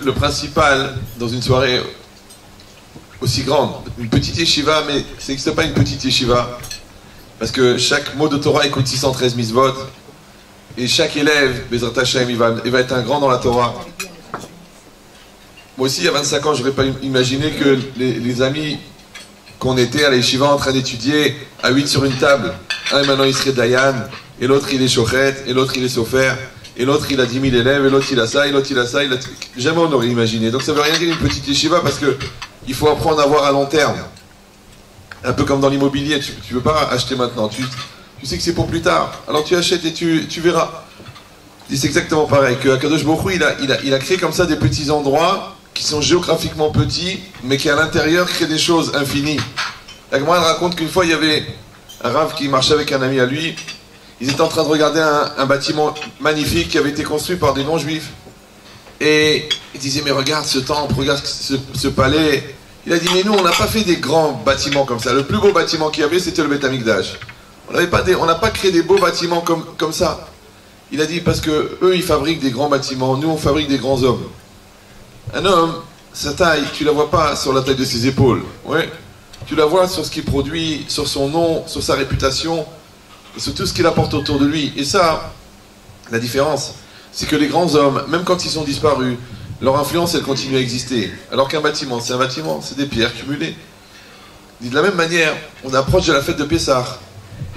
le principal dans une soirée aussi grande, une petite yeshiva, mais ça n'existe pas une petite yeshiva, parce que chaque mot de Torah écoute 613 mitzvot, et chaque élève, Bezrat Hashem, il va être un grand dans la Torah. Moi aussi, il y a 25 ans, je n'aurais pas imaginé que les amis qu'on était à la yeshiva en train d'étudier à 8 sur une table, un maintenant il serait Dayan, et l'autre il est Shochet, et l'autre il est Sofer, et l'autre il a 10 000 élèves, et l'autre il a ça, et l'autre il a ça, jamais on n'aurait imaginé. Donc ça veut rien dire une petite yeshiva, parce que il faut apprendre à voir à long terme. Un peu comme dans l'immobilier, tu ne veux pas acheter maintenant, tu sais que c'est pour plus tard. Alors tu achètes et tu verras. C'est exactement pareil, que Akadosh Baruch Hu, il a créé comme ça des petits endroits qui sont géographiquement petits, mais qui à l'intérieur créent des choses infinies. La Gemara raconte qu'une fois il y avait un rave qui marchait avec un ami à lui. Ils étaient en train de regarder un bâtiment magnifique qui avait été construit par des non-juifs. Et il disait, mais regarde ce temple, regarde ce palais. Il a dit, mais nous, on n'a pas fait des grands bâtiments comme ça. Le plus beau bâtiment qu'il y avait, c'était le Beth Amikdash. On n'a pas créé des beaux bâtiments comme ça. Il a dit, parce que eux, ils fabriquent des grands bâtiments. Nous, on fabrique des grands hommes. Un homme, sa taille, tu la vois pas sur la taille de ses épaules. Ouais. Tu la vois sur ce qu'il produit, sur son nom, sur sa réputation, sur tout ce qu'il apporte autour de lui. Et ça, la différence, c'est que les grands hommes, même quand ils sont disparus, leur influence, elle continue à exister. Alors qu'un bâtiment, c'est des pierres cumulées. De la même manière, on approche de la fête de Pessah.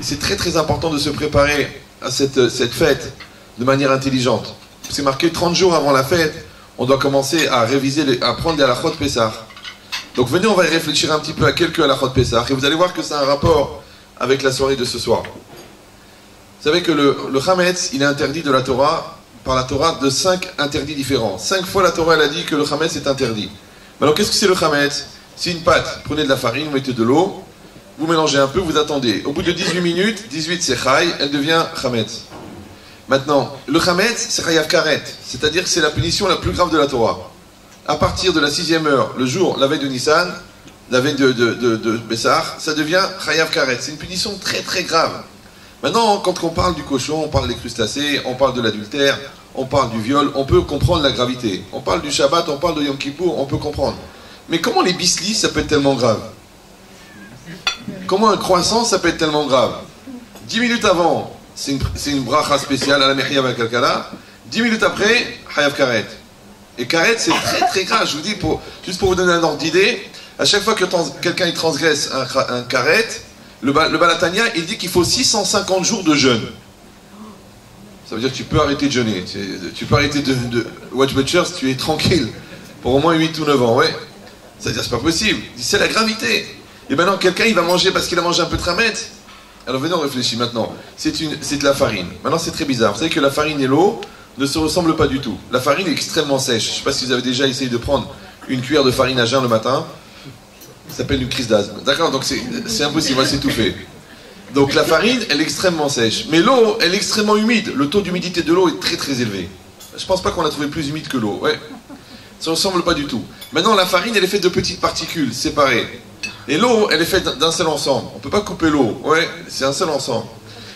Et c'est très très important de se préparer à cette fête de manière intelligente. C'est marqué 30 jours avant la fête, on doit commencer à réviser, à prendre les halachot Pessah. Donc venez, on va y réfléchir un petit peu à quelques halachot Pessah. Et vous allez voir que ça a un rapport avec la soirée de ce soir. Vous savez que le Chametz, il est interdit de la Torah, par la Torah, de 5 interdits différents. 5 fois la Torah, elle a dit que le Chametz est interdit. Mais alors qu'est-ce que c'est le Chametz? C'est une pâte. Prenez de la farine, vous mettez de l'eau, vous mélangez un peu, vous attendez. Au bout de 18 minutes, 18 c'est Chai, elle devient Chametz. Maintenant, le Chametz, c'est Chayav Karet, c'est-à-dire que c'est la punition la plus grave de la Torah. À partir de la 6e heure, le jour, la veille de Nissan, la veille de Bessar, ça devient Chayav Karet. C'est une punition très très grave. Maintenant, quand on parle du cochon, on parle des crustacés, on parle de l'adultère, on parle du viol, on peut comprendre la gravité. On parle du Shabbat, on parle de Yom Kippour, on peut comprendre. Mais comment les bislis, ça peut être tellement grave? Comment un croissant, ça peut être tellement grave? 10 minutes avant, c'est une bracha spéciale à la Mechia Kalkala. 10 minutes après, Hayav Karet. Et Karet, c'est très très grave. Je vous dis, juste pour vous donner un ordre d'idée, à chaque fois que quelqu'un transgresse un Karet, le Balatania, il dit qu'il faut 650 jours de jeûne. Ça veut dire que tu peux arrêter de jeûner. Tu peux arrêter de Watch Butchers, tu es tranquille. Pour au moins 8 ou 9 ans, ouais. Ça veut dire c'est pas possible. C'est la gravité. Et maintenant, quelqu'un, il va manger parce qu'il a mangé un peu de Chametz. Alors venez, on réfléchit maintenant. C'est de la farine. Maintenant, c'est très bizarre. Vous savez que la farine et l'eau ne se ressemblent pas du tout. La farine est extrêmement sèche. Je ne sais pas si vous avez déjà essayé de prendre une cuillère de farine à jeun le matin. Ça s'appelle une crise d'asthme. D'accord, donc c'est impossible, on va s'étouffer. Donc la farine, elle est extrêmement sèche. Mais l'eau, elle est extrêmement humide. Le taux d'humidité de l'eau est très très élevé. Je ne pense pas qu'on l'a trouvé plus humide que l'eau. Ouais. Ça ne ressemble pas du tout. Maintenant, la farine, elle est faite de petites particules séparées. Et l'eau, elle est faite d'un seul ensemble. On ne peut pas couper l'eau. Ouais, c'est un seul ensemble.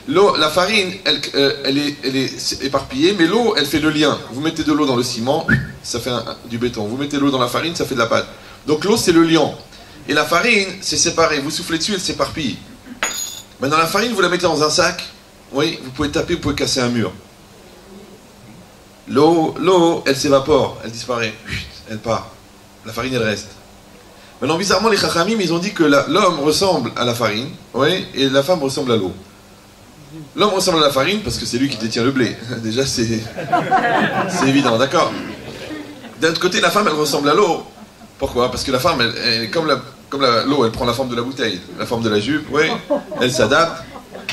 La farine, elle est éparpillée, mais l'eau, elle fait le lien. Vous mettez de l'eau dans le ciment, ça fait du béton. Vous mettez de l'eau dans la farine, ça fait de la pâte. Donc l'eau, c'est le liant. Et la farine, c'est séparé. Vous soufflez dessus, elle s'éparpille. Maintenant, la farine, vous la mettez dans un sac. Oui, vous pouvez taper, vous pouvez casser un mur. L'eau, elle s'évapore, elle disparaît. Elle part. La farine, elle reste. Maintenant, bizarrement, les Chachamim, ils ont dit que l'homme ressemble à la farine, oui, et la femme ressemble à l'eau. L'homme ressemble à la farine parce que c'est lui qui détient le blé. Déjà, c'est évident, d'accord. D'un autre côté, la femme, elle ressemble à l'eau. Pourquoi? Parce que la femme, elle comme l'eau, elle prend la forme de la bouteille, la forme de la jupe, oui, elle s'adapte.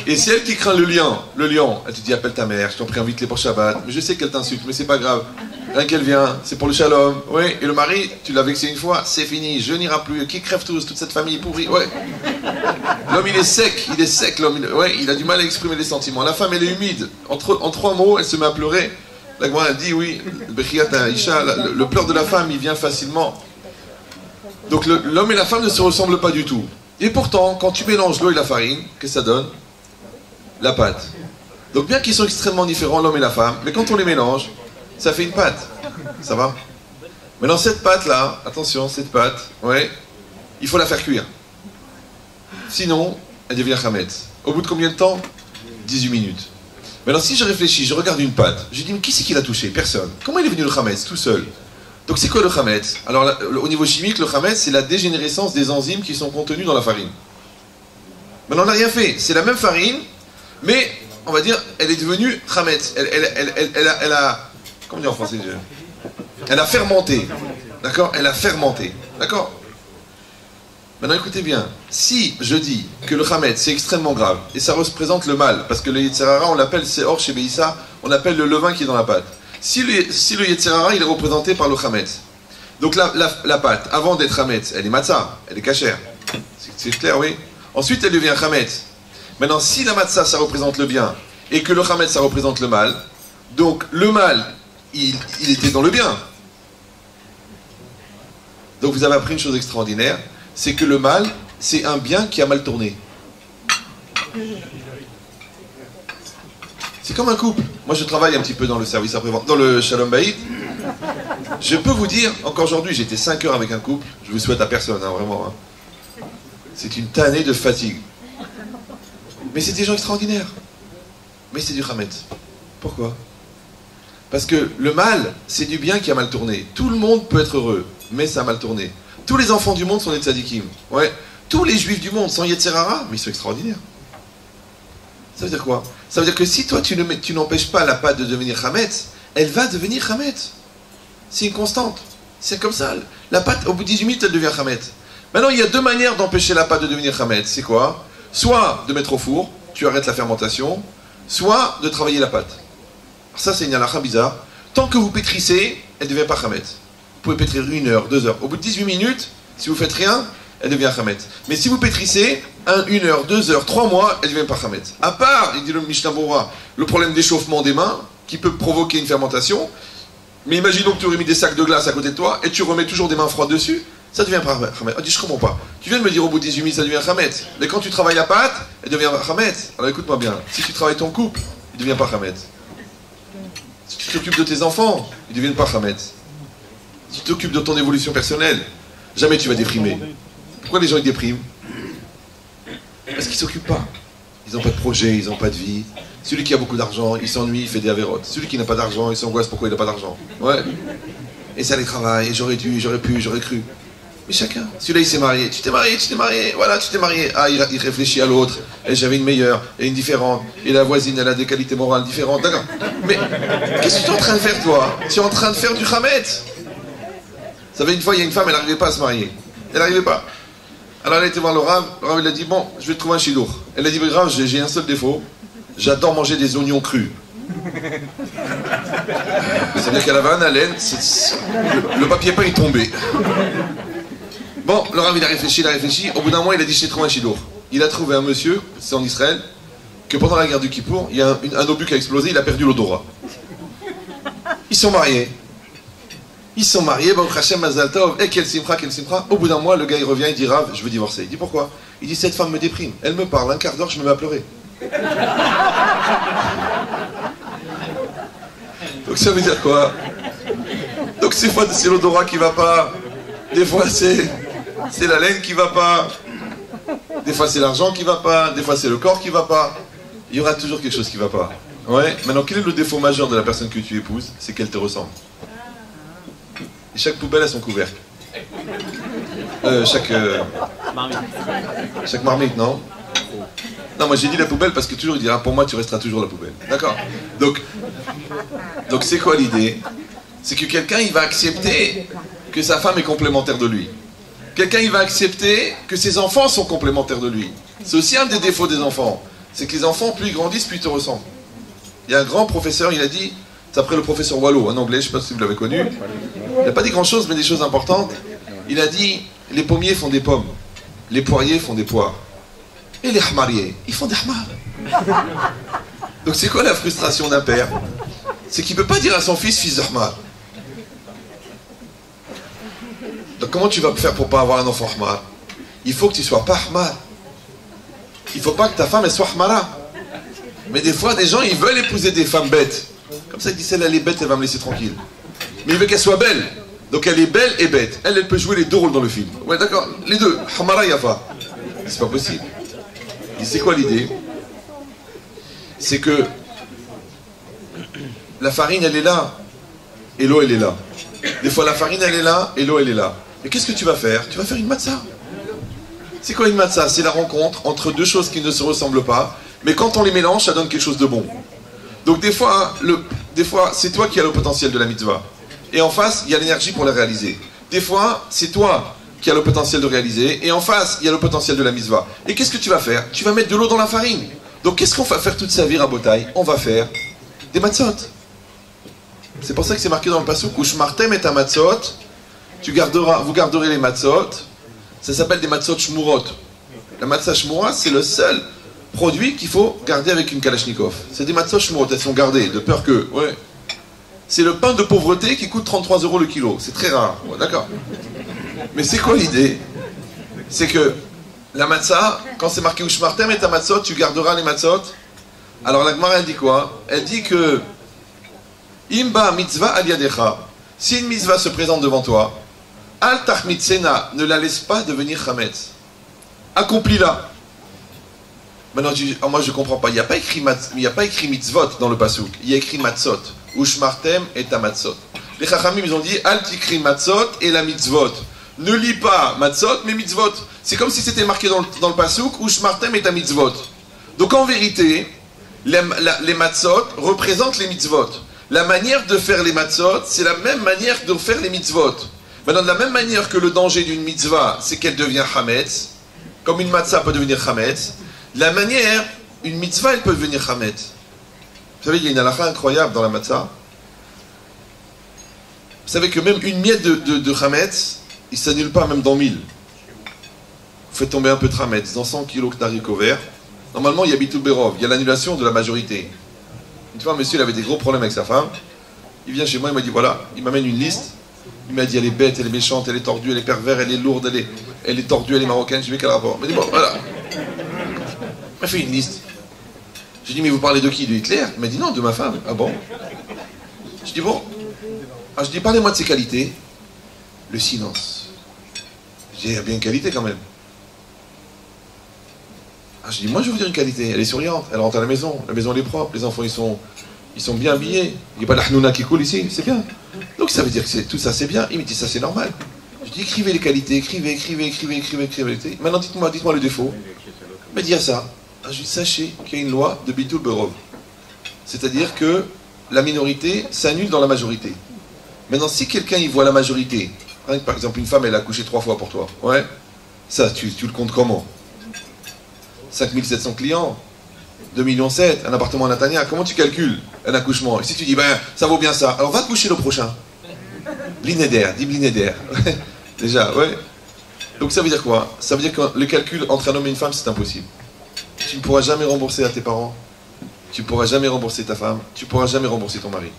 Et c'est elle qui craint le lion. Elle te dit, appelle ta mère, je t'en prie, invite-les pour Shabbat. Mais je sais qu'elle t'insulte, mais c'est pas grave. Rien qu'elle vient, c'est pour le shalom. Oui, et le mari, tu l'as vexé une fois, c'est fini, je n'irai plus. Qui crève tous, toute cette famille pourrie, ouais. L'homme, il est sec, l'homme, ouais, il a du mal à exprimer les sentiments. La femme, elle est humide. En 3 mots, elle se met à pleurer. La Gemara, elle dit, oui, le pleur de la femme, il vient facilement. Donc l'homme et la femme ne se ressemblent pas du tout. Et pourtant, quand tu mélanges l'eau et la farine, qu'est-ce que ça donne? La pâte. Donc bien qu'ils sont extrêmement différents, l'homme et la femme, mais quand on les mélange, ça fait une pâte. Ça va? Maintenant, cette pâte-là, attention, cette pâte, ouais, il faut la faire cuire. Sinon, elle devient chametz. Au bout de combien de temps? 18 minutes. Maintenant, si je réfléchis, je regarde une pâte, je dis, mais qui c'est qui l'a touché? Personne. Comment il est venu le chametz tout seul? Donc c'est quoi le chametz? Alors au niveau chimique, le chametz, c'est la dégénérescence des enzymes qui sont contenues dans la farine. Maintenant on n'a rien fait, c'est la même farine, mais on va dire, elle est devenue chametz. Elle a, comment dire en français? Elle a fermenté, d'accord? Elle a fermenté, d'accord? Maintenant écoutez bien, si je dis que le chametz c'est extrêmement grave, et ça représente le mal, parce que le Yetzer Hara on l'appelle Seor chez Beïssa, on appelle le levain qui est dans la pâte. Si le Yetzer Hara, il est représenté par le chametz. Donc la pâte, avant d'être chametz, elle est matzah, elle est cachère. C'est clair, oui. Ensuite, elle devient chametz. Maintenant, si la matzah, ça représente le bien, et que le chametz, ça représente le mal, donc le mal, il était dans le bien. Donc vous avez appris une chose extraordinaire, c'est que le mal, c'est un bien qui a mal tourné. C'est comme un couple. Moi, je travaille un petit peu dans le service après-vente, dans le Shalom Bayit. Je peux vous dire, encore aujourd'hui, j'étais 5 heures avec un couple. Je vous souhaite à personne, hein, vraiment. Hein. C'est une tannée de fatigue. Mais c'est des gens extraordinaires. Mais c'est du chametz. Pourquoi? Parce que le mal, c'est du bien qui a mal tourné. Tout le monde peut être heureux, mais ça a mal tourné. Tous les enfants du monde sont des tzadikim. Ouais. Tous les juifs du monde sont Yetzer Hara, mais ils sont extraordinaires. Ça veut dire quoi? Ça veut dire que si toi tu n'empêches pas la pâte de devenir chametz, elle va devenir chametz. C'est une constante. C'est comme ça. La pâte, au bout de 18 minutes, elle devient chametz. Maintenant, il y a deux manières d'empêcher la pâte de devenir chametz. C'est quoi? Soit de mettre au four, tu arrêtes la fermentation, soit de travailler la pâte. Alors ça, c'est une halakha bizarre. Tant que vous pétrissez, elle ne devient pas chametz. Vous pouvez pétrir 1 heure, 2 heures. Au bout de 18 minutes, si vous faites rien, elle devient chametz. Mais si vous pétrissez, 1 heure, 2 heures, 3 mois, elle devient pas chametz. À part, il dit le Mishnah Berurah, le problème d'échauffement des mains, qui peut provoquer une fermentation. Mais imaginons que tu aurais mis des sacs de glace à côté de toi, et tu remets toujours des mains froides dessus, ça devient pas chametz. On dit, je comprends pas. Tu viens de me dire au bout de 18 minutes, ça devient chametz. Mais quand tu travailles la pâte, elle devient chametz. Alors écoute-moi bien, si tu travailles ton couple, il devient pas chametz. Si tu t'occupes de tes enfants, ils ne deviennent pas chametz. Si tu t'occupes de ton évolution personnelle, jamais tu vas déprimer. Pourquoi les gens ils dépriment? Parce qu'ils ne s'occupent pas. Ils n'ont pas de projet, ils n'ont pas de vie. Celui qui a beaucoup d'argent, il s'ennuie, il fait des avérotes. Celui qui n'a pas d'argent, il s'angoisse pourquoi il n'a pas d'argent. Ouais. Et ça les travaille, et j'aurais dû, j'aurais pu, j'aurais cru. Mais chacun. Celui-là il s'est marié. Tu t'es marié, voilà, tu t'es marié. Ah, il réfléchit à l'autre. Et j'avais une meilleure, et une différente. Et la voisine, elle a des qualités morales différentes. D'accord. Mais qu'est-ce que tu es en train de faire, toi? Tu es en train de faire du chametz. Vous savez, une fois, il y a une femme, elle n'arrivait pas à se marier. Elle n'arrivait pas. Alors elle a été voir le Rav il a dit, bon, je vais te trouver un chidour. Elle a dit, Rav, j'ai un seul défaut, j'adore manger des oignons crus. C'est-à-dire qu'elle avait un haleine, le papier peint est tombé. Bon, le Rav il a réfléchi, au bout d'un moment il a dit, je vais trouver un chidour. Il a trouvé un monsieur, c'est en Israël, que pendant la guerre du Kippour, il y a un obus qui a explosé, il a perdu l'odorat. Ils sont mariés. Ils sont mariés, Baruch Hashem, Mazal Tov, et quel simcha. Au bout d'un mois, le gars il revient, il dit Rav, je veux divorcer. Il dit pourquoi? Il dit cette femme me déprime. Elle me parle, un quart d'heure, je me mets à pleurer. Donc ça veut dire quoi? Donc des fois c'est l'odorat qui va pas, des fois c'est la laine qui va pas, des fois c'est l'argent qui va pas, des fois c'est le corps qui va pas. Il y aura toujours quelque chose qui va pas. Ouais. Maintenant, quel est le défaut majeur de la personne que tu épouses? C'est qu'elle te ressemble. Et chaque poubelle a son couvercle. Chaque marmite, non? Non, moi j'ai dit la poubelle parce que toujours il dira pour moi tu resteras toujours la poubelle. D'accord? Donc c'est quoi l'idée? C'est que quelqu'un il va accepter que sa femme est complémentaire de lui. Quelqu'un il va accepter que ses enfants sont complémentaires de lui. C'est aussi un des défauts des enfants. C'est que les enfants, plus ils grandissent, plus ils te ressemblent. Il y a un grand professeur, il a dit, c'est après le professeur Wallo, en anglais, je ne sais pas si vous l'avez connu. Il n'a pas dit grand chose, mais des choses importantes. Il a dit, les pommiers font des pommes, les poiriers font des poires. Et les hamariers, ils font des hamars. Donc c'est quoi la frustration d'un père? C'est qu'il ne peut pas dire à son fils de hamar. Donc comment tu vas faire pour ne pas avoir un enfant hamar? Il faut que tu ne sois pas hamar. Il ne faut pas que ta femme elle soit hamara. Mais des fois, des gens, ils veulent épouser des femmes bêtes. Comme ça, ils disent, celle-là, elle est bête, elle va me laisser tranquille. Mais il veut qu'elle soit belle. Donc elle est belle et bête. Elle peut jouer les deux rôles dans le film. Ouais, d'accord, les deux. Hamara Yafa. C'est pas possible. Et c'est quoi l'idée? C'est que la farine, elle est là, et l'eau, elle est là. Des fois, la farine, elle est là, et l'eau, elle est là. Mais qu'est-ce que tu vas faire? Tu vas faire une matzah. C'est quoi une matzah? C'est la rencontre entre deux choses qui ne se ressemblent pas, mais quand on les mélange, ça donne quelque chose de bon. Donc des fois, c'est toi qui as le potentiel de la mitzvah. Et en face, il y a l'énergie pour la réaliser. Des fois, c'est toi qui as le potentiel de réaliser, et en face, il y a le potentiel de la mitzvah. Et qu'est-ce que tu vas faire? Tu vas mettre de l'eau dans la farine. Donc qu'est-ce qu'on va faire toute sa vie à Botaï? On va faire des matzot. C'est pour ça que c'est marqué dans le passouk, Ushmartem et matzot, vous garderez les matzot. Ça s'appelle des matzot shmurot. La matzah shmura, c'est le seul produit qu'il faut garder avec une kalachnikov. C'est des matzot shmurot, elles sont gardées, de peur que... Ouais. C'est le pain de pauvreté qui coûte 33 € le kilo. C'est très rare, ouais, d'accord. Mais c'est quoi l'idée? C'est que la matzah, quand c'est marqué Ushmartem et matzot, tu garderas les matzot. Alors la Gemara, elle dit quoi? Elle dit que Imba mitzvah al yadecha. Si une mitzvah se présente devant toi, al tachmitzena, ne la laisse pas devenir chametz. Accomplis-la. Maintenant, moi je comprends pas. Il n'y a pas écrit mitzvot dans le pasuk. Il y a écrit matzot. Ushmartem et matzot. Les chachamim, ils ont dit al tikri matzot et la mitzvot. Ne lis pas matzot, mais mitzvot. C'est comme si c'était marqué dans le pasuk Ushmartem et mitzvot. Donc en vérité, les matzot représentent les mitzvot. La manière de faire les matzot, c'est la même manière de faire les mitzvot. Maintenant, de la même manière que le danger d'une mitzvah, c'est qu'elle devient chametz, comme une matzah peut devenir chametz, la manière, une mitzvah, elle peut devenir chametz. Vous savez, il y a une halakha incroyable dans la matzah. Vous savez que même une miette de chametz, il ne s'annule pas même dans 1000. Vous faites tomber un peu de chametz dans 100 kilos d'haricots verts. Normalement, il y a bitul berov, il y a l'annulation de la majorité. Une fois, un monsieur, il avait des gros problèmes avec sa femme. Il vient chez moi, il m'a dit, voilà, il m'amène une liste. Il m'a dit, elle est bête, elle est méchante, elle est tordue, elle est pervers, elle est lourde, elle est tordue, elle est marocaine. Je lui ai dit, quel rapport? Il m'a dit, bon, voilà. Il m'a fait une liste. J'ai dit, mais vous parlez de qui? De Hitler? Il m'a dit, non, de ma femme. Ah bon? Je dis, bon. Alors, je dis, parlez-moi de ses qualités. Le silence. Je dis, il y a bien une qualité quand même. Alors, je dis, moi je veux vous dire une qualité, elle est souriante, elle rentre à la maison elle est propre, les enfants ils sont bien habillés, il n'y a pas la hnouna qui coule ici, c'est bien. Donc ça veut dire que tout ça c'est bien. Il me dit, ça c'est normal. Je dis, écrivez les qualités, écrivez. Maintenant dites-moi le défaut. Il m'a dit, ça. Alors, je dis, sachez qu'il y a une loi de bitul berov. C'est-à-dire que la minorité s'annule dans la majorité. Maintenant, si quelqu'un y voit la majorité, hein, par exemple une femme elle a couché 3 fois pour toi, ouais, ça tu le comptes comment? 5700 clients, 2,7 millions, un appartement à Natania, comment tu calcules un accouchement? Et si tu dis, ben, ça vaut bien ça, alors va te coucher le prochain. Blinéder, dis Blinéder. Déjà, ouais. Donc ça veut dire quoi? Ça veut dire que le calcul entre un homme et une femme, c'est impossible. Tu ne pourras jamais rembourser à tes parents, tu ne pourras jamais rembourser ta femme, tu ne pourras jamais rembourser ton mari.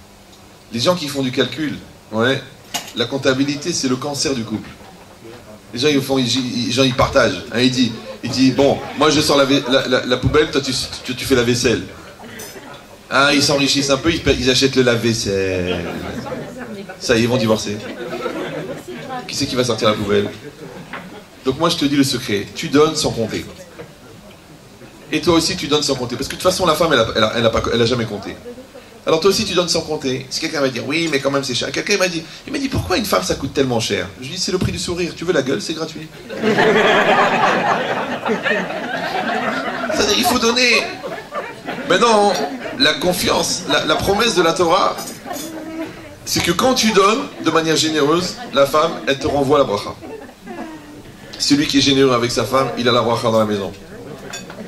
Les gens qui font du calcul, ouais, la comptabilité, c'est le cancer du couple. Les gens, ils partagent. Hein, il dit, bon, moi je sors la poubelle, toi tu fais la vaisselle. Ah, ils s'enrichissent un peu, ils achètent le lave-vaisselle. Ça y est, ils vont divorcer. Qui c'est qui va sortir la poubelle? Donc moi je te dis le secret, tu donnes sans compter. Et toi aussi tu donnes sans compter. Parce que de toute façon la femme, elle a jamais compté. Alors toi aussi tu donnes sans compter. Si quelqu'un va dire, oui mais quand même c'est cher. Quelqu'un m'a dit, pourquoi une femme ça coûte tellement cher? Je lui dis, c'est le prix du sourire. Tu veux la gueule, c'est gratuit. C'est-à-dire il faut donner. Maintenant, la confiance, la promesse de la Torah, c'est que quand tu donnes de manière généreuse, la femme, elle te renvoie la bracha. Celui qui est généreux avec sa femme, il a la bracha dans la maison.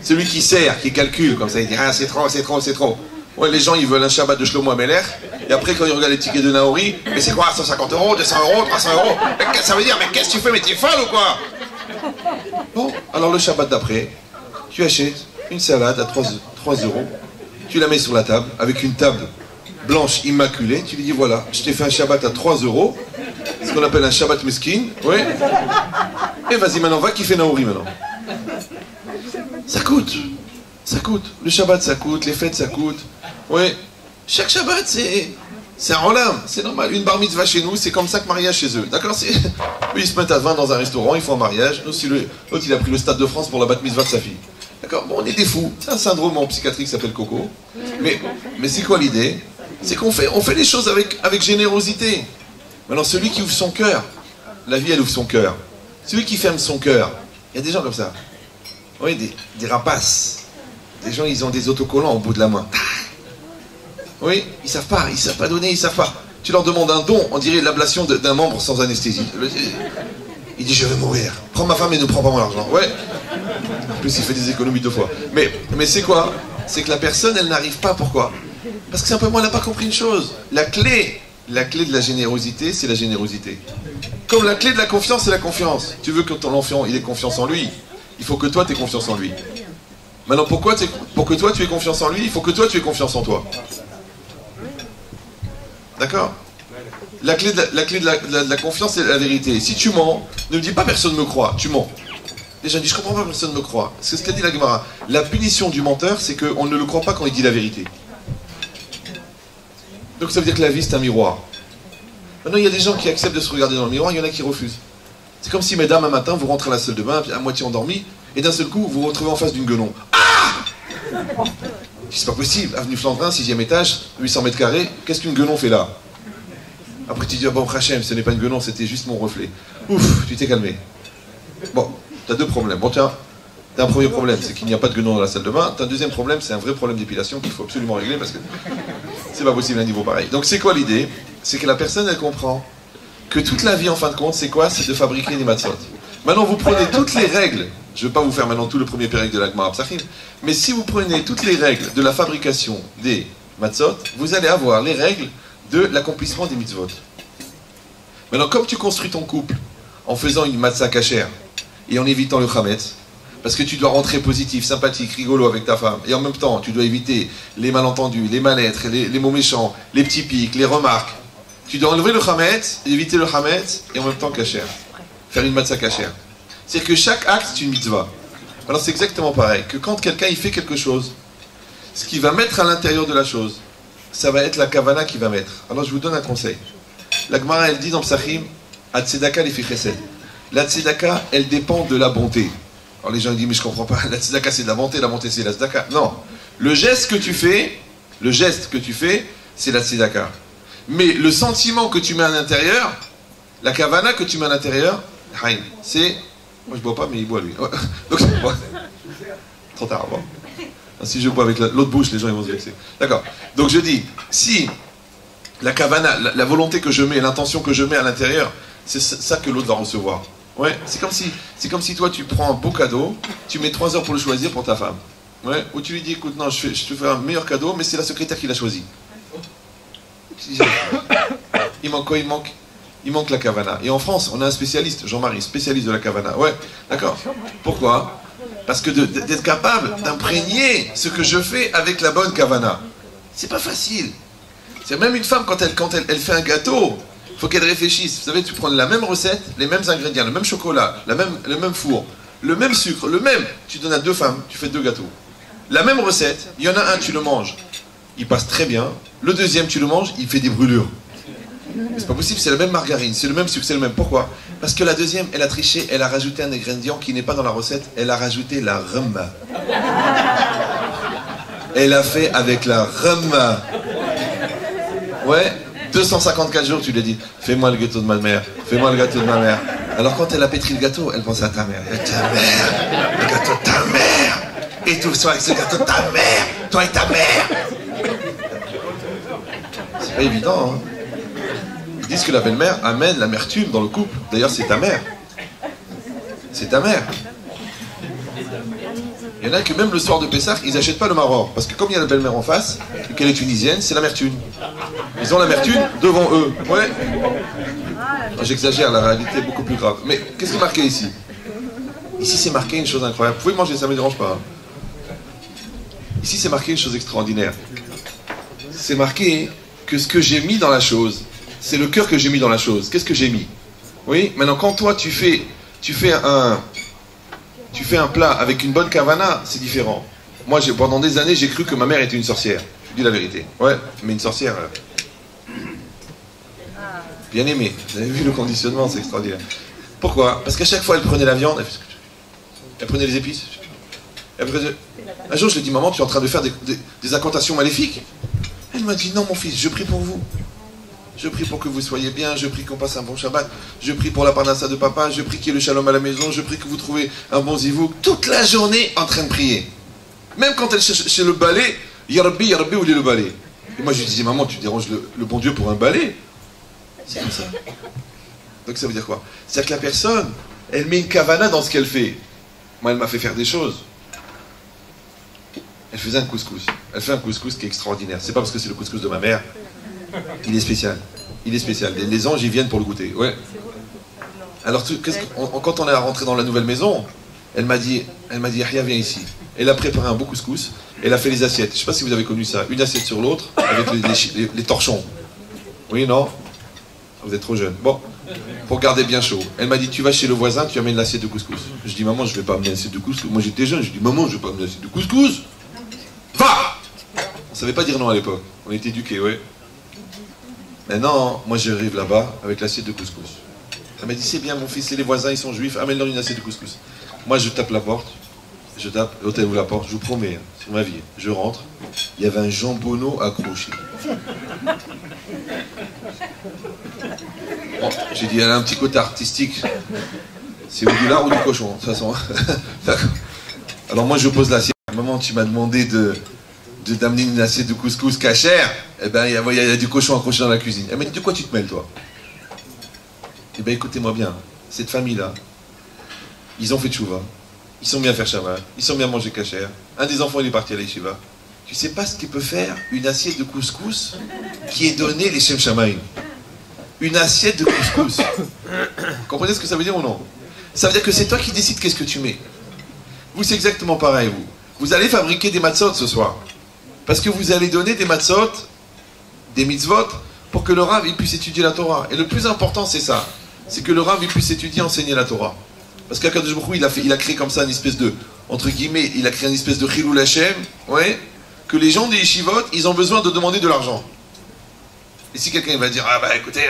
Celui qui sert, qui calcule comme ça, il dit, ah c'est trop. Ouais, les gens ils veulent un Shabbat de Shlomo Ameler, et après quand ils regardent les tickets de Naori, mais c'est quoi, 150 €, 200 €, 300 €? Mais ça veut dire, mais qu'est-ce que tu fais, mais t'es folle ou quoi? Bon, alors le Shabbat d'après, tu achètes une salade à 3 €, tu la mets sur la table, avec une table blanche immaculée, tu lui dis voilà, je t'ai fait un Shabbat à 3 €, ce qu'on appelle un Shabbat meskin, ouais, et vas-y maintenant, va kiffer Naori maintenant. Ça coûte. Le Shabbat ça coûte, les fêtes ça coûte. Oui, chaque Shabbat C'est un rolam, c'est normal. Une bar mitzvah chez nous, c'est comme ça que mariage chez eux. D'accord? Eux, ils se mettent à 20 dans un restaurant, ils font un mariage. Nous, si l'autre, il a pris le Stade de France pour la bat mitzvah de sa fille. D'accord? Bon, on est des fous. C'est un syndrome en psychiatrie qui s'appelle Coco. Mais c'est quoi l'idée? C'est qu'on fait les choses avec générosité. Maintenant, celui qui ouvre son cœur, la vie, elle ouvre son cœur. Celui qui ferme son cœur, il y a des gens comme ça. Oui, des rapaces. Des gens, ils ont des autocollants au bout de la main. Oui, ils savent pas donner, ils savent pas. Tu leur demandes un don, on dirait l'ablation d'un membre sans anesthésie. Il dit, je vais mourir. Prends ma femme et ne prends pas mon argent. Ouais. En plus, il fait des économies 2 fois. Mais c'est quoi? C'est que la personne, elle n'arrive pas. Pourquoi? Parce que simplement, elle n'a pas compris une chose. La clé de la générosité, c'est la générosité. Comme la clé de la confiance, c'est la confiance. Tu veux que ton enfant, il ait confiance en lui, il faut que toi, tu aies confiance en lui. Maintenant, pour que toi, tu aies confiance en lui, il faut que toi, tu aies confiance en toi. D'accord? La clé de la confiance, c'est la vérité. Si tu mens, ne me dis pas personne ne me croit, tu mens. Les gens disent, je comprends pas, personne ne me croit. C'est ce qu'a dit la Gemara. La punition du menteur, c'est qu'on ne le croit pas quand il dit la vérité. Donc ça veut dire que la vie, c'est un miroir. Maintenant, il y a des gens qui acceptent de se regarder dans le miroir, il y en a qui refusent. C'est comme si, mesdames, un matin, vous rentrez à la salle de bain, à moitié endormi, et d'un seul coup, vous vous retrouvez en face d'une guenon. Ah! C'est pas possible. Avenue Flandrin, 6e étage, 800 mètres carrés, qu'est-ce qu'une guenon fait là? Après, tu dis, bon, Hachem, ce n'est pas une guenon, c'était juste mon reflet. Ouf, tu t'es calmé. Bon, t'as 2 problèmes. Bon, tiens, t'as un premier problème, c'est qu'il n'y a pas de guenon dans la salle de bain. T'as un deuxième problème, c'est un vrai problème d'épilation qu'il faut absolument régler parce que c'est pas possible à un niveau pareil. Donc, c'est quoi l'idée? C'est que la personne, elle comprend que toute la vie, en fin de compte, c'est quoi? C'est de fabriquer des matzot. Maintenant, vous prenez toutes les règles. Je ne vais pas vous faire maintenant tout le premier pérec de la Gemara Psachim, mais si vous prenez toutes les règles de la fabrication des matzot, vous allez avoir les règles de l'accomplissement des mitzvot. Maintenant, comme tu construis ton couple en faisant une matzah cachère et en évitant le chametz, parce que tu dois rentrer positif, sympathique, rigolo avec ta femme, et en même temps, tu dois éviter les malentendus, les mal-être, les mots méchants, les petits pics, les remarques. Tu dois enlever le chametz, éviter le chametz, et en même temps cachère. Faire une matzah cachère. C'est-à-dire que chaque acte, c'est une mitzvah. Alors c'est exactement pareil, que quand quelqu'un il fait quelque chose, ce qu'il va mettre à l'intérieur de la chose, ça va être la kavana qu'il va mettre. Alors je vous donne un conseil. La Gemara, elle dit dans Psachim, Hatzedaka li fi chesed. La tzedaka, elle dépend de la bonté. Alors les gens disent, mais je comprends pas, la tzedaka c'est de la bonté c'est la tzedaka. Non, le geste que tu fais, c'est la tzedaka. Mais le sentiment que tu mets à l'intérieur, la kavana que tu mets à l'intérieur, c'est... Moi je bois pas, mais il boit lui. Donc c'est bon. Trop tard, bon. Si je bois avec l'autre bouche, les gens ils vont se vexer. D'accord. Donc je dis, si la kavana, la volonté que je mets, l'intention que je mets à l'intérieur, c'est ça que l'autre va recevoir. Ouais, c'est comme si toi tu prends un beau cadeau, tu mets 3 heures pour le choisir pour ta femme. Ouais, ou tu lui dis, écoute, non, je te fais un meilleur cadeau, mais c'est la secrétaire qui l'a choisi. Il manque quoi? Il manque la kavana. Et en France, on a un spécialiste, Jean-Marie, spécialiste de la kavana. Ouais, d'accord. Pourquoi? Parce que d'être capable d'imprégner ce que je fais avec la bonne kavana, c'est pas facile. C'est même une femme, quand elle fait un gâteau, il faut qu'elle réfléchisse. Vous savez, tu prends la même recette, les mêmes ingrédients, le même chocolat, le même four, le même sucre, tu donnes à 2 femmes, tu fais 2 gâteaux. La même recette, il y en a un, tu le manges, il passe très bien. Le deuxième, tu le manges, il fait des brûlures. C'est pas possible, c'est la même margarine, c'est le même sucre, c'est le même. Pourquoi? Parce que la deuxième, elle a triché, elle a rajouté un ingrédient qui n'est pas dans la recette, elle a rajouté la rumma. Elle a fait avec la rumma. Ouais, 254 jours, tu lui as dit, fais-moi le gâteau de ma mère, fais-moi le gâteau de ma mère. Alors quand elle a pétri le gâteau, elle pense à ta mère. Ta mère, le gâteau de ta mère. Et tout ça avec ce gâteau de ta mère, toi et ta mère. C'est pas évident, hein. Ils disent que la belle-mère amène l'amertume dans le couple. D'ailleurs, c'est ta mère. C'est ta mère. Il y en a que même le soir de Pessah, ils n'achètent pas le maror. Parce que comme il y a la belle-mère en face, et qu'elle est tunisienne, c'est l'amertume. Ils ont l'amertume devant eux. Ouais. J'exagère, la réalité est beaucoup plus grave. Mais qu'est-ce qui est marqué ici? Ici, c'est marqué une chose incroyable. Vous pouvez manger, ça ne me dérange pas. Ici, c'est marqué une chose extraordinaire. C'est marqué que ce que j'ai mis dans la chose, c'est le cœur que j'ai mis dans la chose. Qu'est-ce que j'ai mis? Oui, maintenant quand toi tu fais un plat avec une bonne kavana, c'est différent. Moi, pendant des années, j'ai cru que ma mère était une sorcière. Je dis la vérité. Ouais, mais une sorcière... Bien aimé. Vous avez vu le conditionnement, c'est extraordinaire. Pourquoi? Parce qu'à chaque fois, elle prenait la viande, elle prenait les épices. Un jour, je lui ai dit, maman, tu es en train de faire des incantations maléfiques. Elle m'a dit, non, mon fils, je prie pour vous. Je prie pour que vous soyez bien, je prie qu'on passe un bon Shabbat, je prie pour la parnassa de papa, je prie qu'il y ait le shalom à la maison, je prie que vous trouvez un bon zivouk. Toute la journée en train de prier. Même quand elle cherche chez le balai, Yarabbi, Yarabbi, où est le balai? Et moi, je lui disais, maman, tu déranges le bon Dieu pour un balai? C'est comme ça. Donc ça veut dire quoi? C'est-à-dire que la personne, elle met une kavana dans ce qu'elle fait. Moi, elle m'a fait faire des choses. Elle faisait un couscous. Elle fait un couscous qui est extraordinaire. C'est pas parce que c'est le couscous de ma mère. Il est spécial. Il est spécial. Les anges, ils viennent pour le goûter. Ouais. Alors, quand on est rentré dans la nouvelle maison, elle m'a dit, Yahya, viens ici. Elle a préparé un beau couscous. Elle a fait les assiettes. Je ne sais pas si vous avez connu ça. Une assiette sur l'autre, avec les torchons. Oui, non? Vous êtes trop jeune. Bon, pour garder bien chaud. Elle m'a dit, tu vas chez le voisin, tu amènes l'assiette de couscous. Je dis, maman, je ne vais pas amener l'assiette de couscous. Moi, j'étais jeune. Je dis, maman, je ne vais pas amener l'assiette de couscous. Va! On ne savait pas dire non à l'époque. On était éduqués, oui. Maintenant, moi, j'arrive là-bas avec l'assiette de couscous. Elle m'a dit, c'est bien, mon fils, c'est les voisins, ils sont juifs, amène-leur une assiette de couscous. Moi, je tape la porte. Je tape, l'hôtel ouvre la porte, je vous promets, sur ma vie. Je rentre, il y avait un jambonneau accroché. Bon, j'ai dit, elle a un petit côté artistique. C'est ou du lard ou du cochon, de toute façon. Alors moi, je pose l'assiette. Maman, tu m'as demandé d'amener une assiette de couscous cachère. Eh ben, il y a du cochon accroché dans la cuisine. Elle m'a dit, de quoi tu te mêles, toi? Eh ben, écoutez-moi bien. Cette famille-là, ils ont fait tchouva. Ils sont bien faire Shabbat, ils sont bien manger cachère. Un des enfants, il est parti à l'Yeshiva. Tu sais pas ce qu'il peut faire une assiette de couscous qui est donnée les Shem Shamaïm. Une assiette de couscous. Vous comprenez ce que ça veut dire ou non? Ça veut dire que c'est toi qui décides qu'est-ce que tu mets. Vous, c'est exactement pareil, vous. Vous allez fabriquer des matzot ce soir. Parce que vous allez donner des matzot, des mitzvot, pour que le Rav il puisse étudier la Torah. Et le plus important, c'est ça. C'est que le Rav il puisse étudier, enseigner la Torah. Parce qu'Akadosh Baruch Hu, il a créé comme ça une espèce de, entre guillemets, il a créé une espèce de Chilul Hashem, ouais, que les gens des yeshivot, ils ont besoin de demander de l'argent. Et si quelqu'un va dire, ah bah écoutez,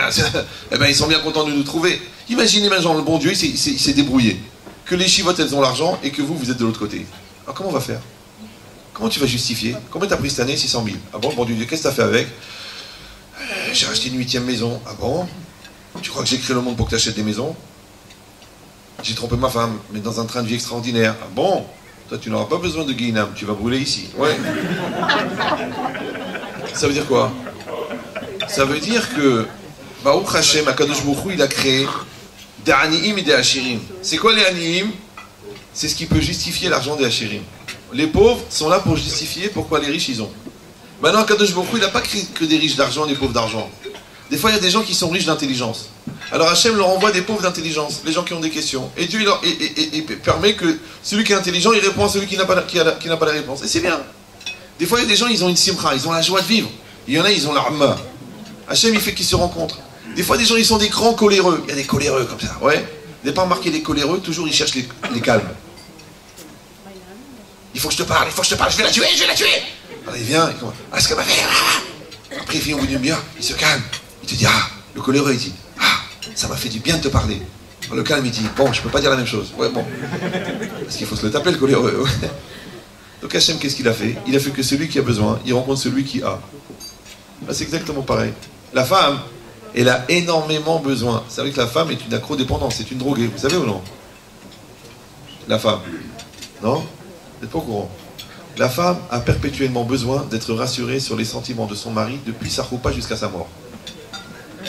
eh ben, ils sont bien contents de nous trouver. Imaginez maintenant, le bon Dieu, il s'est débrouillé. Que les yeshivot, elles ont l'argent et que vous êtes de l'autre côté. Alors comment on va faire? Comment tu vas justifier? Combien t'as pris cette année? 600 000. Ah bon, bon Dieu, qu'est-ce que t'as fait avec? J'ai acheté une 8e maison. Ah bon? Tu crois que j'ai créé le monde pour que tu achètes des maisons? J'ai trompé ma femme, mais dans un train de vie extraordinaire. Ah bon? Toi, tu n'auras pas besoin de Guinam, tu vas brûler ici. Ouais. Ça veut dire quoi? Ça veut dire que Baruch Hashem, Akadosh Baruch Hu, il a créé des Aniim et des Hashirim. C'est quoi les Aniim? C'est ce qui peut justifier l'argent des Hashirim. Les pauvres sont là pour justifier pourquoi les riches ils ont. Maintenant, Akadosh Baruch Hu, il n'a pas créé que des riches d'argent, des pauvres d'argent. Des fois, il y a des gens qui sont riches d'intelligence. Alors Hachem leur envoie des pauvres d'intelligence, les gens qui ont des questions. Et Dieu il permet que celui qui est intelligent, il répond à celui qui n'a pas la réponse. Et c'est bien. Des fois, il y a des gens, ils ont une simcha, ils ont la joie de vivre. Il y en a, ils ont l'arma. Hachem, il fait qu'ils se rencontrent. Des fois, des gens, ils sont des grands coléreux. Il y a des coléreux comme ça, ouais. Vous n'avez pas remarqué les coléreux, toujours ils cherchent les calmes. Il faut que je te parle, je vais la tuer. Alors il vient, il commence, ah, ce qu'elle m'a fait. Après, il fait au bout d'une demi-heure, il se calme. Il te dit, ah, le coléreux, il dit, ah, ça m'a fait du bien de te parler. Alors, le calme, il dit, bon, je peux pas dire la même chose. Ouais, bon. Parce qu'il faut se le taper, le coléreux. Donc Hachem, qu'est-ce qu'il a fait? Il a fait que celui qui a besoin, il rencontre celui qui a. Ben, c'est exactement pareil. La femme, elle a énormément besoin. Vous savez que la femme est une accro-dépendante, c'est une droguée. Vous savez ou non? La femme. Non? Vous n'êtes pas au courant? La femme a perpétuellement besoin d'être rassurée sur les sentiments de son mari depuis sa roupa jusqu'à sa mort.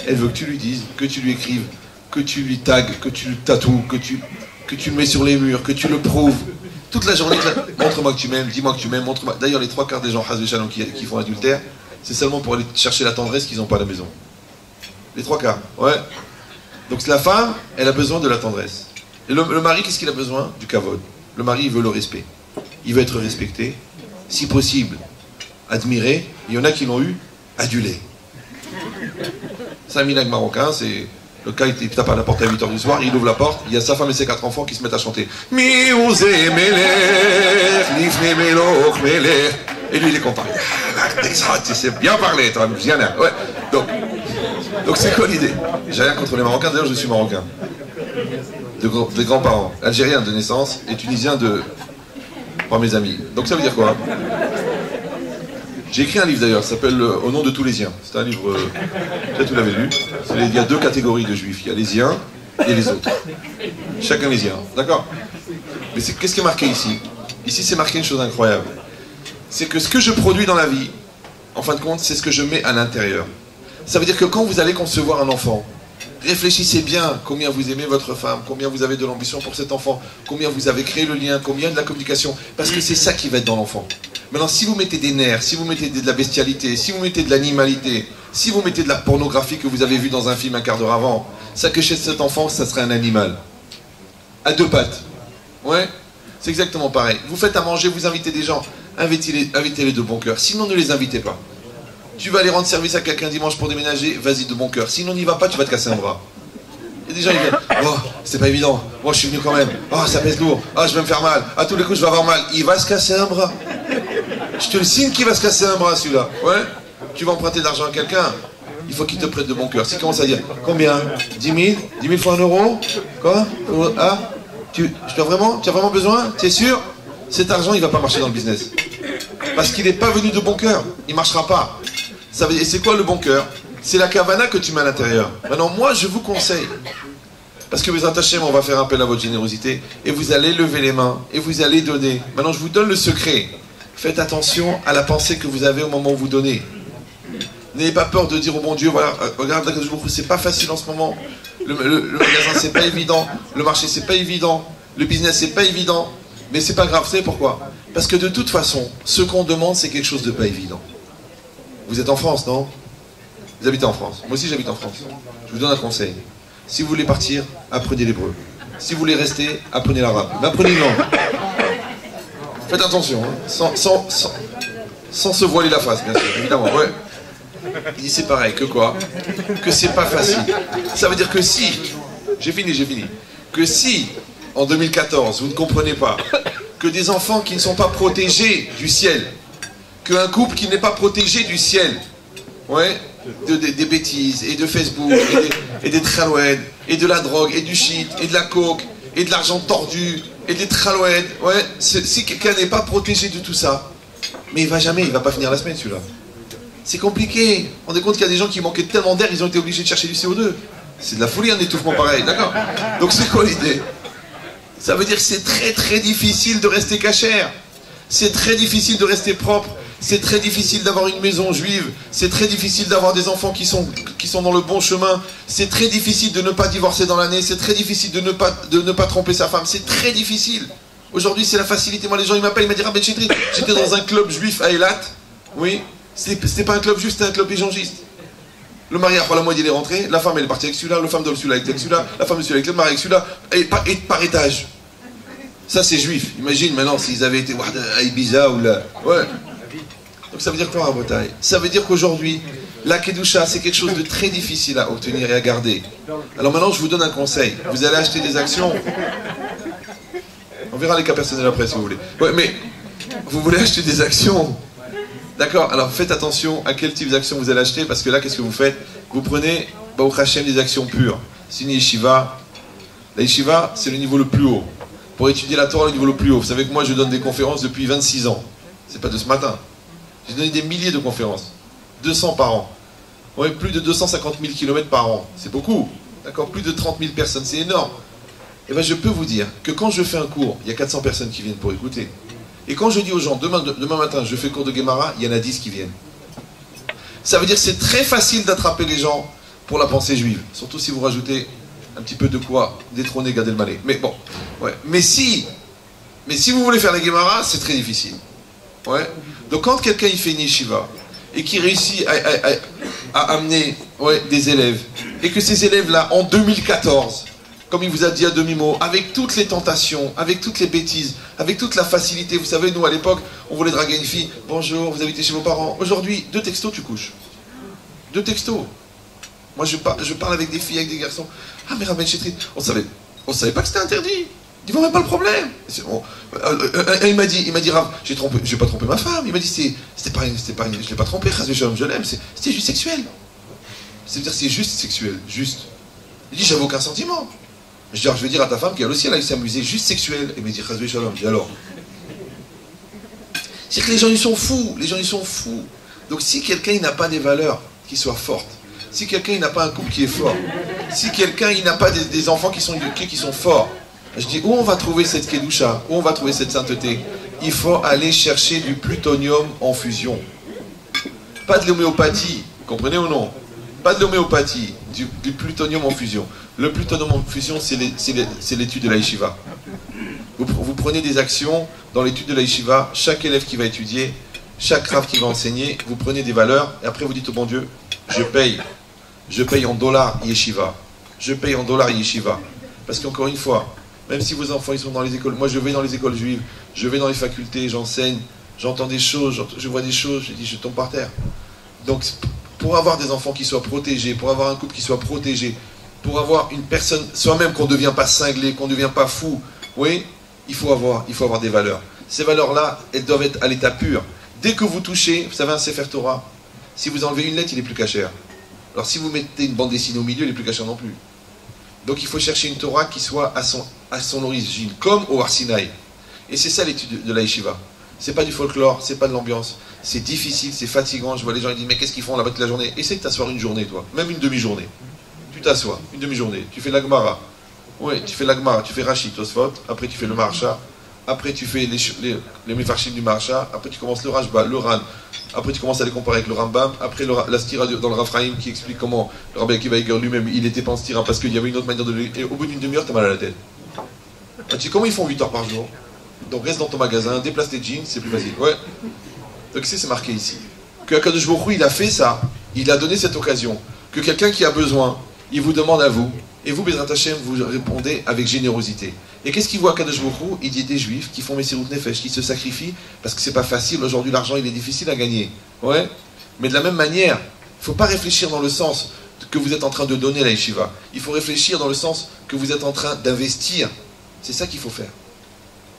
Elle veut que tu lui dises, que tu lui écrives, que tu lui tagues, que tu le tatoues, que tu le mets sur les murs, que tu le prouves. Toute la journée, montre-moi que tu m'aimes, dis-moi que tu m'aimes, montre-moi. D'ailleurs, les 3/4 des gens qui font adultère, c'est seulement pour aller chercher la tendresse qu'ils n'ont pas à la maison. Les 3/4, ouais. Donc la femme, elle a besoin de la tendresse. Et le mari, qu'est-ce qu'il a besoin? Du kavod. Le mari, il veut le respect. Il veut être respecté, si possible, admiré. Il y en a qui l'ont eu, adulé. C'est un minag marocain, c'est... Le cas, il tape à la porte à 8h du soir, il ouvre la porte, il y a sa femme et ses 4 enfants qui se mettent à chanter. Et lui, il est content. Tu sais bien parler, toi, viens là. Ouais. Donc, Donc c'est quoi l'idée? J'ai rien contre les Marocains, d'ailleurs je suis marocain. Des grands-parents, algériens de naissance et tunisiens par mes amis. Donc ça veut dire quoi? J'ai écrit un livre d'ailleurs, ça s'appelle Au nom de tous les Iens. C'est un livre, peut-être vous l'avez lu. Il y a deux catégories de juifs, il y a les Iens et les autres. Chacun les Iens, d'accord? Mais qu'est-ce qui est marqué ici? Ici c'est marqué une chose incroyable. C'est que ce que je produis dans la vie, en fin de compte, c'est ce que je mets à l'intérieur. Ça veut dire que quand vous allez concevoir un enfant, réfléchissez bien combien vous aimez votre femme, combien vous avez de l'ambition pour cet enfant, combien vous avez créé le lien, combien de la communication, parce que c'est ça qui va être dans l'enfant. Maintenant, si vous mettez des nerfs, si vous mettez de la bestialité, si vous mettez de l'animalité, si vous mettez de la pornographie que vous avez vue dans un film un quart d'heure avant, ça que chez cet enfant, ça serait un animal. À deux pattes. Ouais, c'est exactement pareil. Vous faites à manger, vous invitez des gens, invitez-les de bon cœur, sinon ne les invitez pas. Tu vas aller rendre service à quelqu'un dimanche pour déménager, vas-y de bon cœur. Sinon n'y va pas, tu vas te casser un bras. Et des gens ils viennent, oh, c'est pas évident, moi je suis venu quand même, oh ça pèse lourd, oh je vais me faire mal, à tous les coups je vais avoir mal. Il va se casser un bras. Je te le signe qu'il va se casser un bras celui-là. Ouais. Tu vas emprunter de l'argent à quelqu'un, il faut qu'il te prête de bon cœur. S'il commence à dire, combien? 10 000? 10 000 fois 1 euro? Quoi? Ah, tu as vraiment besoin? T'es sûr? Cet argent il va pas marcher dans le business. Parce qu'il n'est pas venu de bon cœur, il ne marchera pas. Et c'est quoi le bon cœur? C'est la kavana que tu mets à l'intérieur. Maintenant, moi, je vous conseille, parce que vous attachez, on va faire appel à votre générosité, et vous allez lever les mains, et vous allez donner. Maintenant, je vous donne le secret. Faites attention à la pensée que vous avez au moment où vous donnez. N'ayez pas peur de dire au bon Dieu, voilà, regarde, c'est pas facile en ce moment. Le magasin, c'est pas évident. Le marché, c'est pas évident. Le business, c'est pas évident. Mais c'est pas grave, vous savez pourquoi? Parce que de toute façon, ce qu'on demande, c'est quelque chose de pas évident. Vous êtes en France, non? Vous habitez en France. Moi aussi, j'habite en France. Je vous donne un conseil. Si vous voulez partir, apprenez l'hébreu. Si vous voulez rester, apprenez l'arabe. Mais apprenez une langue. Faites attention, hein. Sans se voiler la face, bien sûr, évidemment. Ouais. Il dit c'est pareil, que quoi? Que c'est pas facile. Ça veut dire que si, j'ai fini, que si, en 2014, vous ne comprenez pas que des enfants qui ne sont pas protégés du ciel, qu'un couple qui n'est pas protégé du ciel, ouais, des bêtises, et de Facebook, et des tralouèdes, et de la drogue, et du shit, et de la coke, et de l'argent tordu, et des tralouèdes, ouais, si quelqu'un n'est pas protégé de tout ça, mais il va pas finir la semaine celui-là. C'est compliqué. On est compte qu'il y a des gens qui manquaient tellement d'air, ils ont été obligés de chercher du CO2. C'est de la folie un étouffement pareil, d'accord? Donc c'est quoi l'idée? Ça veut dire que c'est très très difficile de rester cachère. C'est très difficile de rester propre. C'est très difficile d'avoir une maison juive. C'est très difficile d'avoir des enfants qui sont dans le bon chemin. C'est très difficile de ne pas divorcer dans l'année. C'est très difficile de ne pas tromper sa femme. C'est très difficile. Aujourd'hui, c'est la facilité. Moi, les gens, ils m'appellent, ils me disent, ah ben Chétri, j'étais dans un club juif à Eilat. Oui, c'était pas un club juif, c'était un club évangéliste. Le mari, après la moitié, il est rentré. La femme, elle est partie avec celui-là. Le femme de celui-là avec celui-là. La femme de celui-là avec le mari avec celui-là. Et par étage. Ça, c'est juif. Imagine maintenant s'ils avaient été à Ibiza ou là. Ouais. Donc ça veut dire quoi, Rabotai? Ça veut dire qu'aujourd'hui, la Kedusha, c'est quelque chose de très difficile à obtenir et à garder. Alors maintenant, je vous donne un conseil. Vous allez acheter des actions. On verra les cas personnels après, si vous voulez. Ouais, mais vous voulez acheter des actions. D'accord? Alors faites attention à quel type d'actions vous allez acheter, parce que là, qu'est-ce que vous faites? Vous prenez, Baruch Hashem, des actions pures. C'est une yeshiva. La yeshiva, c'est le niveau le plus haut. Pour étudier la Torah, le niveau le plus haut. Vous savez que moi, je donne des conférences depuis 26 ans. C'est pas de ce matin. J'ai donné des milliers de conférences. 200 par an. Ouais, plus de 250 000 km par an. C'est beaucoup. D'accord? Plus de 30 000 personnes. C'est énorme. Et bien, je peux vous dire que quand je fais un cours, il y a 400 personnes qui viennent pour écouter. Et quand je dis aux gens, demain matin, je fais cours de Gemara, il y en a 10 qui viennent. Ça veut dire que c'est très facile d'attraper les gens pour la pensée juive. Surtout si vous rajoutez un petit peu de quoi détrôner Gad Elmaleh. Mais bon, ouais. Mais si vous voulez faire la Gemara, c'est très difficile. Ouais. Donc quand quelqu'un il fait une yeshiva et qui réussit à amener des élèves, et que ces élèves-là, en 2014, comme il vous a dit à demi-mot, avec toutes les tentations, avec toutes les bêtises, avec toute la facilité, vous savez, nous à l'époque, on voulait draguer une fille, bonjour, vous habitez chez vos parents. Aujourd'hui, 2 textos, tu couches. 2 textos. Moi, je parle avec des filles, avec des garçons. Ah, mais Rabben Chétri, on savait pas que c'était interdit. Ils voient même pas le problème. Il m'a dit, Rav, j'ai pas trompé ma femme. Il m'a dit, je l'ai pas trompé, je l'aime, c'était juste sexuel. C'est-à-dire c'est juste sexuel, juste. Il dit, j'avais aucun sentiment. Je dis, alors, je vais dire à ta femme qu'elle aussi, elle a s'amuser juste sexuel. Et il me dit, Chazvé Shalom. Je dis, alors. C'est-à-dire que les gens, ils sont fous. Les gens, ils sont fous. Donc si quelqu'un, il n'a pas des valeurs qui soient fortes, si quelqu'un, il n'a pas un couple qui est fort, si quelqu'un, il n'a pas des enfants qui sont éduqués, qui sont forts, je dis, où on va trouver cette kedusha, où on va trouver cette sainteté? Il faut aller chercher du plutonium en fusion. Pas de l'homéopathie, comprenez ou non? Pas de l'homéopathie, du plutonium en fusion. Le plutonium en fusion, c'est l'étude de la yeshiva. Vous prenez des actions dans l'étude de la yeshiva, chaque élève qui va étudier, chaque rav qui va enseigner, vous prenez des valeurs, et après vous dites au bon Dieu, je paye en dollars yeshiva. Je paye en dollars yeshiva. Parce qu'encore une fois, même si vos enfants ils sont dans les écoles, moi je vais dans les écoles juives, je vais dans les facultés, j'enseigne, j'entends des choses, je vois des choses, je dis je tombe par terre. Donc pour avoir des enfants qui soient protégés, pour avoir un couple qui soit protégé, pour avoir une personne, soi-même qu'on ne devient pas cinglé, qu'on ne devient pas fou, oui, il faut avoir des valeurs. Ces valeurs-là, elles doivent être à l'état pur. Dès que vous touchez, vous savez un Sefer Torah, si vous enlevez une lettre, il est plus cachère. Alors si vous mettez une bande dessinée au milieu, il est plus cachère non plus. Donc il faut chercher une Torah qui soit à son origine, comme au Har Sinaï. Et c'est ça l'étude de la yeshiva. C'est pas du folklore, c'est pas de l'ambiance. C'est difficile, c'est fatigant. Je vois les gens qui disent mais qu'est-ce qu'ils font là-bas toute la journée? Essaye de t'asseoir une journée, toi, même une demi-journée. Tu t'assois, une demi-journée. Tu fais la Gemara. Oui, tu fais la Gemara, tu fais Rashi, Tosfot. Après tu fais le Maharsha. Après tu fais les Mefarshim du Maharsha. Après tu commences le Rashba, le Ran. Après tu commences à les comparer avec le Rambam. Après la stira dans le Raphaïm qui explique comment le Rabbi Akiva Eiger lui-même il n'était pas en stira parce qu'il y avait une autre manière de le lire. Et au bout d'une demi-heure, t'as mal à la tête. Tu sais comment ils font 8 heures par jour? Donc reste dans ton magasin, déplace tes jeans, c'est plus facile. Ouais. Donc c'est marqué ici. Que Akadosh Baruch Hu, il a fait ça, il a donné cette occasion. Que quelqu'un qui a besoin, il vous demande à vous, et vous, Bezrat Hashem, vous répondez avec générosité. Et qu'est-ce qu'il voit Akadosh Baruch Hu? Il dit des juifs qui font Messirut Nefesh, qui se sacrifient, parce que c'est pas facile, aujourd'hui l'argent il est difficile à gagner. Ouais. Mais de la même manière, il ne faut pas réfléchir dans le sens que vous êtes en train de donner la yeshiva. Il faut réfléchir dans le sens que vous êtes en train d'investir. C'est ça qu'il faut faire.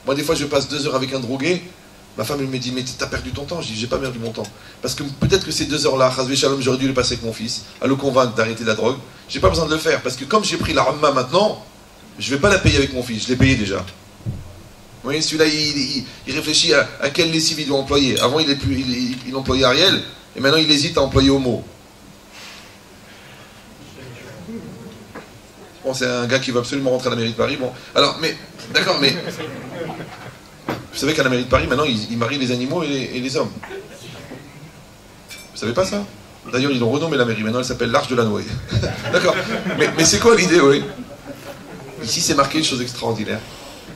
Moi, des fois, je passe 2 heures avec un drogué. Ma femme, elle me dit, mais t'as perdu ton temps. Je dis, j'ai pas perdu mon temps. Parce que peut-être que ces 2 heures-là, Chazvé Shalom, j'aurais dû les passer avec mon fils, à le convaincre d'arrêter la drogue. J'ai pas besoin de le faire. Parce que comme j'ai pris la Ramma maintenant, je vais pas la payer avec mon fils. Je l'ai payé déjà. Vous voyez, celui-là, il réfléchit à quelle lessive il doit employer. Avant, il employait Ariel, et maintenant, il hésite à employer Homo. Bon, c'est un gars qui veut absolument rentrer à la mairie de Paris. Bon, alors, mais, d'accord, mais... Vous savez qu'à la mairie de Paris, maintenant, ils marient les animaux et les hommes. Vous savez pas ça? D'ailleurs, ils ont renommé la mairie. Maintenant, elle s'appelle l'Arche de la Noé. D'accord. Mais c'est quoi l'idée, oui? Ici, c'est marqué une chose extraordinaire.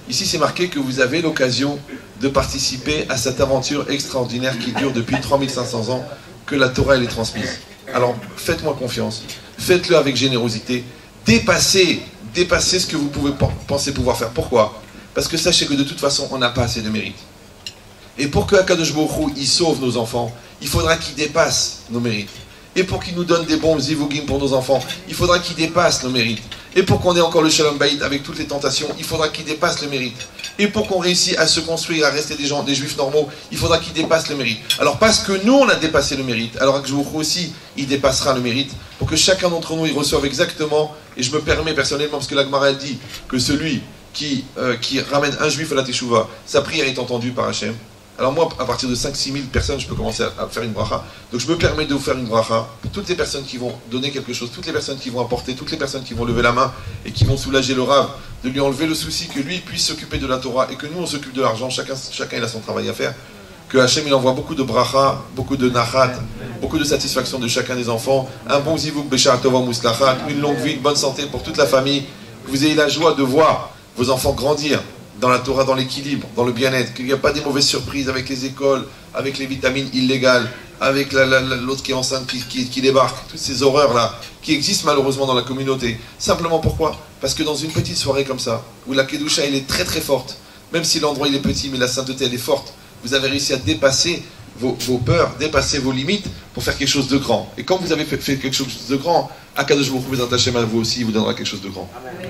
Ici, c'est marqué que vous avez l'occasion de participer à cette aventure extraordinaire qui dure depuis 3500 ans, que la Torah, elle est transmise. Alors, faites-moi confiance. Faites-le avec générosité. Dépassez ce que vous pouvez penser pouvoir faire. Pourquoi? Parce que sachez que de toute façon, on n'a pas assez de mérite. Et pour que Akadosh Baruch Hu, il sauve nos enfants, il faudra qu'il dépasse nos mérites. Et pour qu'il nous donne des bons zivugim pour nos enfants, il faudra qu'il dépasse nos mérites. Et pour qu'on ait encore le Shalom Bayit avec toutes les tentations, il faudra qu'il dépasse le mérite. Et pour qu'on réussisse à se construire, à rester des juifs normaux, il faudra qu'il dépasse le mérite. Alors parce que nous, on a dépassé le mérite, alors Akadosh Baruch Hu aussi, il dépassera le mérite, pour que chacun d'entre nous, il reçoive exactement, et je me permets personnellement, parce que la Gemara dit que celui qui ramène un juif à la Teshuvah, sa prière est entendue par Hachem. Alors moi, à partir de 5-6 000 personnes, je peux commencer à faire une bracha. Donc je me permets de vous faire une bracha pour toutes les personnes qui vont donner quelque chose, toutes les personnes qui vont apporter, toutes les personnes qui vont lever la main et qui vont soulager le Rav, de lui enlever le souci que lui puisse s'occuper de la Torah et que nous on s'occupe de l'argent, chacun il a son travail à faire. Que Hachem il envoie beaucoup de bracha, beaucoup de nachat, beaucoup de satisfaction de chacun des enfants, un bon zivuk b'sha'at tova muslachat, une longue vie, une bonne santé pour toute la famille, que vous ayez la joie de voir vos enfants grandir dans la Torah, dans l'équilibre, dans le bien-être, qu'il n'y a pas des mauvaises surprises avec les écoles, avec les vitamines illégales, avec l'autre qui est enceinte qui débarque, toutes ces horreurs-là, qui existent malheureusement dans la communauté. Simplement pourquoi? Parce que dans une petite soirée comme ça, où la Kedusha elle est très très forte, même si l'endroit il est petit, mais la sainteté elle est forte, vous avez réussi à dépasser vos peurs, dépasser vos limites pour faire quelque chose de grand. Et quand vous avez fait quelque chose de grand, Akadosh Baruch Hu, Bezrat Hashem, à vous aussi, il vous donnera quelque chose de grand. Amen.